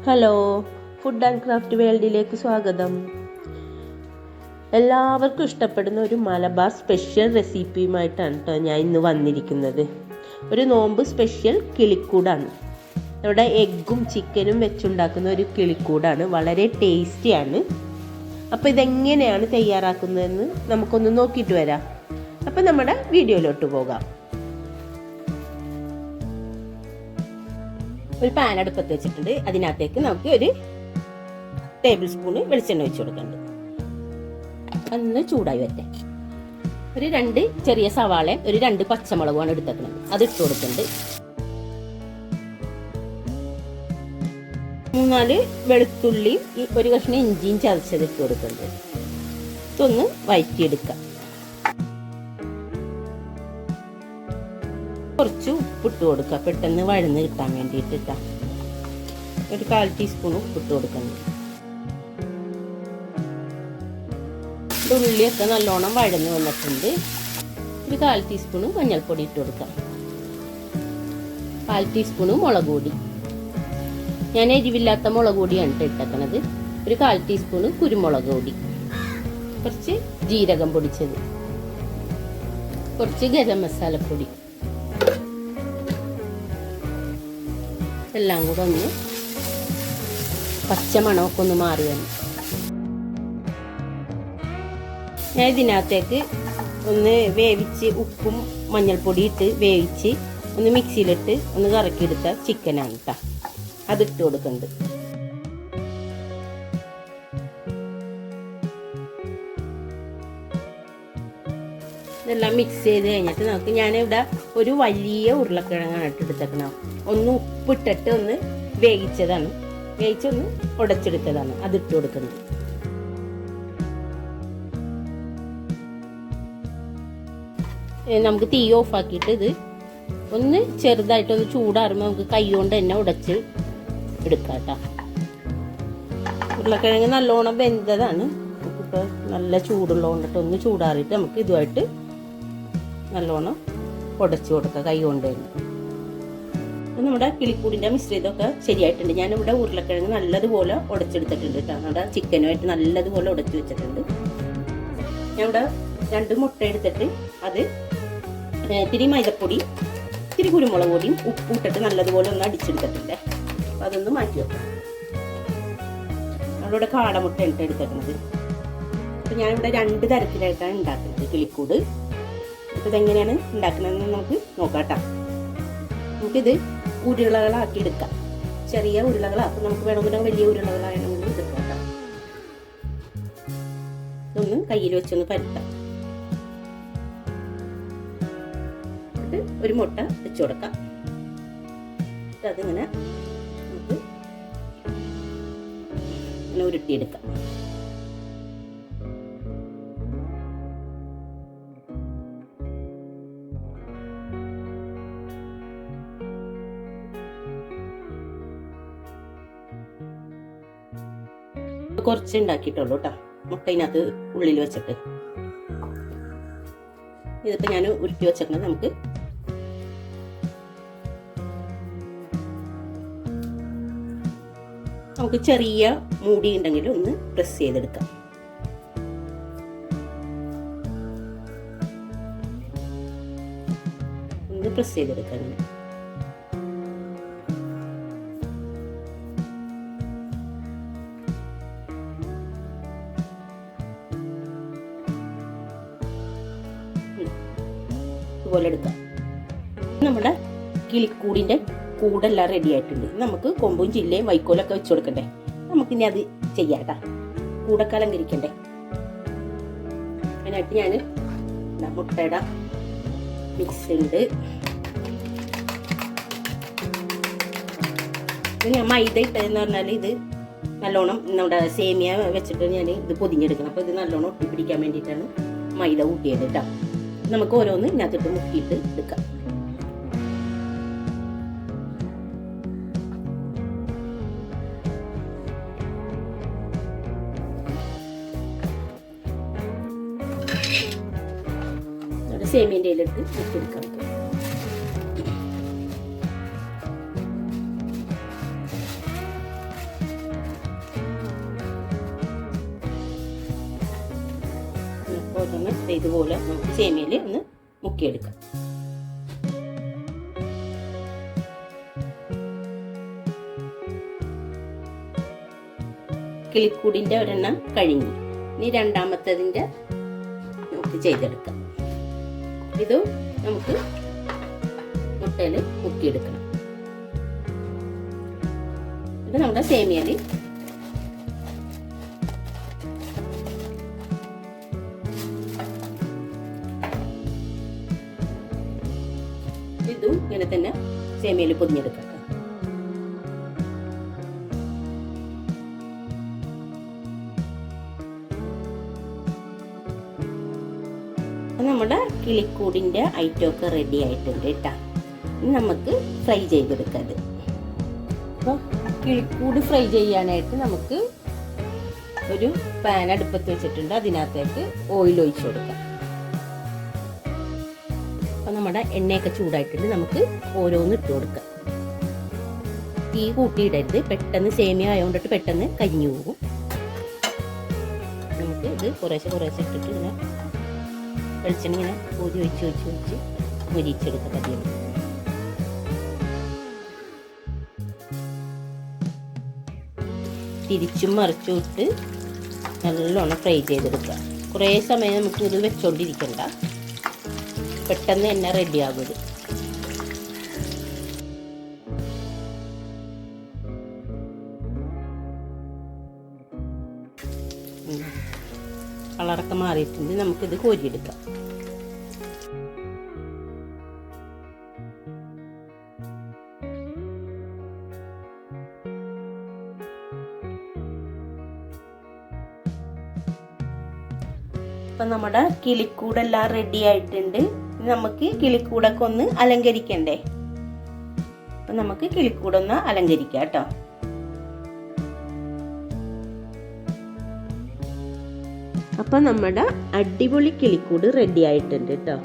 Hello, food and craft വേൾഡിലേക്ക് സ്വാഗതം. എല്ലാവർക്കും ഇഷ്ടപ്പെടുന്ന ഒരു മലബാർ സ്പെഷ്യൽ റെസിപ്പിയുമായിട്ടാണ് കേട്ടോ ഞാൻ ഇന്ന് വന്നിരിക്കുന്നത്. ഒരു നോമ്പ് സ്പെഷ്യൽ കിളിക്കൂടാണ്. നമ്മുടെ എഗ്ഗും ചിക്കനും വെച്ചുണ്ടാക്കുന്ന ഒരു കിളിക്കൂടാണ്. വളരെ ടേസ്റ്റിയാണ്. അപ്പോൾ ഇതെങ്ങനെയാണ് തയ്യാറാക്കുന്നതെന്ന് നമുക്കൊന്ന് നോക്കിയിട്ട് വരാം. അപ്പോൾ നമ്മുടെ വീഡിയോയിലോട്ട് പോകാം. ഒരു പാൻ അടുപ്പത്ത് വെച്ചിട്ടുണ്ട്. അതിനകത്തേക്ക് നമുക്ക് ഒരു ടേബിൾ സ്പൂണ് വെളിച്ചെണ്ണ ഒഴിച്ചു കൊടുക്കുന്നുണ്ട്. ഒന്ന് ചൂടായി വരട്ടെ. ഒരു 2 ചെറിയ സവാള, ഒരു 2 പച്ചമുളകുമാണ് എടുത്തേക്കുന്നത്. അത് ഇട്ട് കൊടുക്കുന്നുണ്ട്. 3-4 വെളുത്തുള്ളിയും ഒരു കഷ്ണം ഇഞ്ചിയും ചതച്ചത് ഇട്ട് കൊടുക്കുന്നുണ്ട്. ഇതൊന്ന് വഴറ്റിയെടുക്കാം. കുറച്ച് ഉപ്പിട്ട് കൊടുക്കുക, പെട്ടെന്ന് വഴന്ന് കിട്ടാൻ വേണ്ടിയിട്ട്. ഒരു 1/4 ടീസ്പൂൺ ഉപ്പിട്ട് കൊടുക്കണം. ഉള്ളിയൊക്കെ നല്ലോണം വഴന്ന് വന്നിട്ടുണ്ട്. ഒരു 1/4 ടീസ്പൂൺ മഞ്ഞൾപ്പൊടി ഇട്ട് കൊടുക്കാം. 1/4 ടീസ്പൂൺ മുളക് പൊടി. ഞാൻ എരിവില്ലാത്ത മുളക് പൊടിയാണ് ഇട്ടേക്കണത്. ഒരു 1/4 ടീസ്പൂൺ കുരുമുളക് പൊടി, കുറച്ച് ജീരകം പൊടിച്ചത്, കുറച്ച് ഗരം മസാലപ്പൊടി, എല്ലാം കൂടെ ഒന്ന് പച്ചമണമൊക്കെ ഒന്ന് മാറി വന്നു. ഞാൻ ഇതിനകത്തേക്ക് ഒന്ന് വേവിച്ച് ഉപ്പും മഞ്ഞൾപ്പൊടി ഇട്ട് വേവിച്ച് ഒന്ന് മിക്സിയിലിട്ട് ഒന്ന് കറക്കിയെടുത്ത ചിക്കനാണ് കേട്ടോ. അതിട്ട് കൊടുക്കുന്നുണ്ട്. ഇതെല്ലാം മിക്സ് ചെയ്ത് കഴിഞ്ഞിട്ട് നമുക്ക് ഞാനിവിടെ ഒരു വലിയ ഉരുളക്കിഴങ്ങാണ് എടുത്തേക്കണം. ഒന്ന് ഉപ്പിട്ടിട്ട് ഒന്ന് വേവിച്ചതാണ്, വേവിച്ചൊന്ന് ഉടച്ചെടുത്തതാണ്. അതിട്ട് കൊടുക്കുന്നത്. നമുക്ക് തീ ഓഫ് ആക്കിയിട്ട് ഇത് ഒന്ന് ചെറുതായിട്ടൊന്ന് ചൂടാറുമ്പോൾ നമുക്ക് കൈ കൊണ്ട് തന്നെ ഉടച്ച് എടുക്കാം കേട്ടോ. ഉരുളക്കിഴങ്ങ് നല്ലോണം വെന്തതാണ്. നമുക്കിപ്പോൾ നല്ല ചൂടുള്ള കൊണ്ടിട്ട് ഒന്ന് ചൂടാറിയിട്ട് നമുക്ക് ഇതുമായിട്ട് നല്ലോണം ഉടച്ചു കൊടുക്കുക കൈ കൊണ്ട് തന്നെ. നമ്മുടെ കിളിക്കൂടിൻ്റെ മിശ്രിതമൊക്കെ ശരിയായിട്ടുണ്ട്. ഞാനിവിടെ ഉരുളക്കിഴങ്ങ് നല്ലതുപോലെ ഉടച്ചെടുത്തിട്ടുണ്ട് കേട്ടോ. നമ്മുടെ ചിക്കനുമായിട്ട് നല്ലതുപോലെ ഉടച്ചു വെച്ചിട്ടുണ്ട്. ഞാനിവിടെ 2 മുട്ട എടുത്തിട്ട് അത് ഇത്തിരി മൈദപ്പൊടി, ഇത്തിരി കുരുമുളക് പൊടിയും ഉപ്പും ഇട്ടിട്ട് നല്ലതുപോലെ ഒന്ന് അടിച്ചെടുത്തിട്ടുണ്ട്. അപ്പം അതൊന്ന് മാറ്റി വെക്കാം. നമ്മളിവിടെ കാടമുട്ട ഇട്ട് എടുത്തിട്ടുണ്ട്. അപ്പം ഞാനിവിടെ 2 തരത്തിലായിട്ടാണ് ഉണ്ടാക്കുന്നത് കിളിക്കൂട്. അപ്പോൾ ഇതെങ്ങനെയാണ് ഉണ്ടാക്കുന്നതെന്ന് നമുക്ക് നോക്കാം കേട്ടോ. നമുക്കിത് ഉരുളകളാക്കി എടുക്കാം. ചെറിയ ഉരുളകളാക്കും. നമുക്ക് വേണമെങ്കിൽ വലിയ ഉരുളകളാണെങ്കിൽ ഇത് കേട്ടോ. ഇതൊന്ന് കയ്യിൽ വെച്ചൊന്ന് പരത്താം. എന്നിട്ട് ഒരു മുട്ട വെച്ച് കൊടുക്കാം. അതിങ്ങനെ നമുക്ക് ഇങ്ങനെ ഉരുട്ടിയെടുക്കാം. കുറച്ച് ഉണ്ടാക്കിയിട്ടുള്ളൂ കേട്ടോ, മുട്ടയിനകത്ത് ഉള്ളിൽ വെച്ചിട്ട്. ഇതിപ്പോൾ ഞാൻ ഉരുട്ടി വെച്ചേക്കുന്നത് നമുക്ക് ചെറിയ മൂടി ഉണ്ടെങ്കിൽ ഒന്ന് പ്രസ് ചെയ്തെടുക്കാം. ഒന്ന് പ്രസ് ചെയ്തെടുക്കാം. അങ്ങനെ പോലെ എടുക്കാം. നമ്മുടെ കിളിക്കൂടിൻ്റെ കൂടെല്ലാം റെഡി ആയിട്ടുണ്ട്. നമുക്ക് കൊമ്പും ചില്ലയും വൈക്കോലൊക്കെ വെച്ച് കൊടുക്കണ്ടേ. നമുക്കിനി അത് ചെയ്യാം കേട്ടോ. കൂടൊക്കെ അലങ്കരിക്കണ്ടേ. അതിനായിട്ട് ഞാൻ മുട്ടയുടെ മിക്സ് ഉണ്ട്. ഇത് ഞാൻ മൈദ ഇട്ടതെന്ന് പറഞ്ഞാൽ ഇത് നല്ലോണം നമ്മുടെ സേമിയ വെച്ചിട്ട് ഞാൻ ഇത് പൊതിഞ്ഞെടുക്കണം. അപ്പോൾ ഇത് നല്ലോണം ഒട്ടിപ്പിടിക്കാൻ വേണ്ടിയിട്ടാണ് മൈദ കൂട്ടിയത് കേട്ടോ. നമുക്ക് ഓരോന്ന് ഇതിനകത്തിട്ട് മുക്കിയിട്ട് എടുക്കാം. സേമിയൻ്റെ ഇലയിട്ട് മുക്കിയെടുക്കാം. ഓരോന്ന് ഇതുപോലെ നമുക്ക് സേമിയയിൽ ഒന്ന് മുക്കിയെടുക്കാം. കിളിക്കൂടിൻ്റെ ഒരെണ്ണം കഴിഞ്ഞു. ഇനി രണ്ടാമത്തതിൻ്റെ നമുക്ക് ചെയ്തെടുക്കാം. ഇതും നമുക്ക് മുട്ടയിൽ മുക്കിയെടുക്കണം. ഇത് നമ്മുടെ സേമിയയിൽ ഇതും ഇങ്ങനെ തന്നെ സേമിയയിൽ പൊതിഞ്ഞെടുക്കാം. നമ്മുടെ കിളിക്കൂടിൻ്റെ ഐറ്റമൊക്കെ റെഡി ആയിട്ടുണ്ട് കേട്ടോ. ഇനി നമുക്ക് ഫ്രൈ ചെയ്തെടുക്കാം. അപ്പോൾ കിളിക്കൂട് ഫ്രൈ ചെയ്യാനായിട്ട് നമുക്ക് ഒരു പാൻ അടുപ്പത്ത് വെച്ചിട്ടുണ്ട്. അതിനകത്തേക്ക് ഓയിൽ ഒഴിച്ചു കൊടുക്കാം. അപ്പം നമ്മുടെ എണ്ണയൊക്കെ ചൂടായിട്ടുണ്ട്. നമുക്ക് ഓരോന്ന് ഇട്ട് കൊടുക്കാം. തീ കൂട്ടിയിടരുത്, പെട്ടെന്ന് സേമിയ ആയതുകൊണ്ടിട്ട് പെട്ടെന്ന് കരിഞ്ഞു പോകും. നമുക്ക് ഇത് കുറേശ്ശെ ഇട്ടിട്ട് ഇങ്ങനെ വെളിച്ചെണ്ണ ഇങ്ങനെ കോരി ഒഴിച്ച് മൊരിച്ചെടുക്കാം. പതിയാണ് തിരിച്ചും മറിച്ചും ഇട്ട് നല്ലോണം ഫ്രൈ ചെയ്തെടുക്കുക. കുറേ സമയം നമുക്ക് ഇത് വെച്ചോണ്ടിരിക്കണ്ട, പെട്ടെന്ന് തന്നെ റെഡിയാകും. കളറൊക്കെ മാറിയിട്ടുണ്ട്. നമുക്കിത് കോരിയെടുക്കാം. അപ്പം നമ്മുടെ കിളിക്കൂടെല്ലാം റെഡി ആയിട്ടുണ്ട്. നമുക്ക് കിളിക്കൂടൊക്കെ ഒന്ന് അലങ്കരിക്കണ്ടേ? അപ്പം നമുക്ക് കിളിക്കൂടൊന്ന് അലങ്കരിക്കാം കേട്ടോ. അപ്പം നമ്മുടെ അടിപൊളി കിളിക്കൂട് റെഡി ആയിട്ടുണ്ട് കേട്ടോ.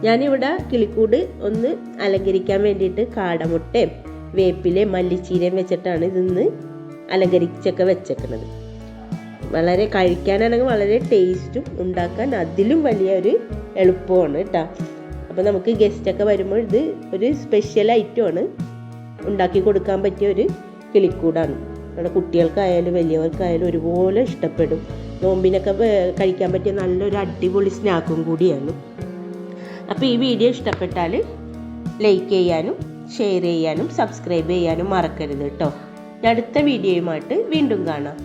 ഞാനിവിടെ കിളിക്കൂട് ഒന്ന് അലങ്കരിക്കാൻ വേണ്ടിയിട്ട് കാടമുട്ടയും വേപ്പിലയും മല്ലിച്ചീരയും വെച്ചിട്ടാണ് ഇതൊന്ന് അലങ്കരിച്ചൊക്കെ വെച്ചേക്കുന്നത്. വളരെ കഴിക്കാനാണെങ്കിൽ വളരെ ടേസ്റ്റും, ഉണ്ടാക്കാൻ അതിലും വലിയൊരു എളുപ്പമാണ് കേട്ടോ. അപ്പോൾ നമുക്ക് ഗസ്റ്റൊക്കെ വരുമ്പോൾ ഇത് ഒരു സ്പെഷ്യൽ ഐറ്റമാണ്, ഉണ്ടാക്കി കൊടുക്കാൻ പറ്റിയ ഒരു കിളിക്കൂടാണ്. നമ്മുടെ കുട്ടികൾക്കായാലും വലിയവർക്കായാലും ഒരുപോലെ ഇഷ്ടപ്പെടും. നോമ്പിനൊക്കെ കഴിക്കാൻ പറ്റിയ നല്ലൊരു അടിപൊളി സ്നാക്കും കൂടിയാണ്. അപ്പോൾ ഈ വീഡിയോ ഇഷ്ടപ്പെട്ടാൽ ലൈക്ക് ചെയ്യാനും ഷെയർ ചെയ്യാനും സബ്സ്ക്രൈബ് ചെയ്യാനും മറക്കരുത് കേട്ടോ. അടുത്ത വീഡിയോയുമായിട്ട് വീണ്ടും കാണാം.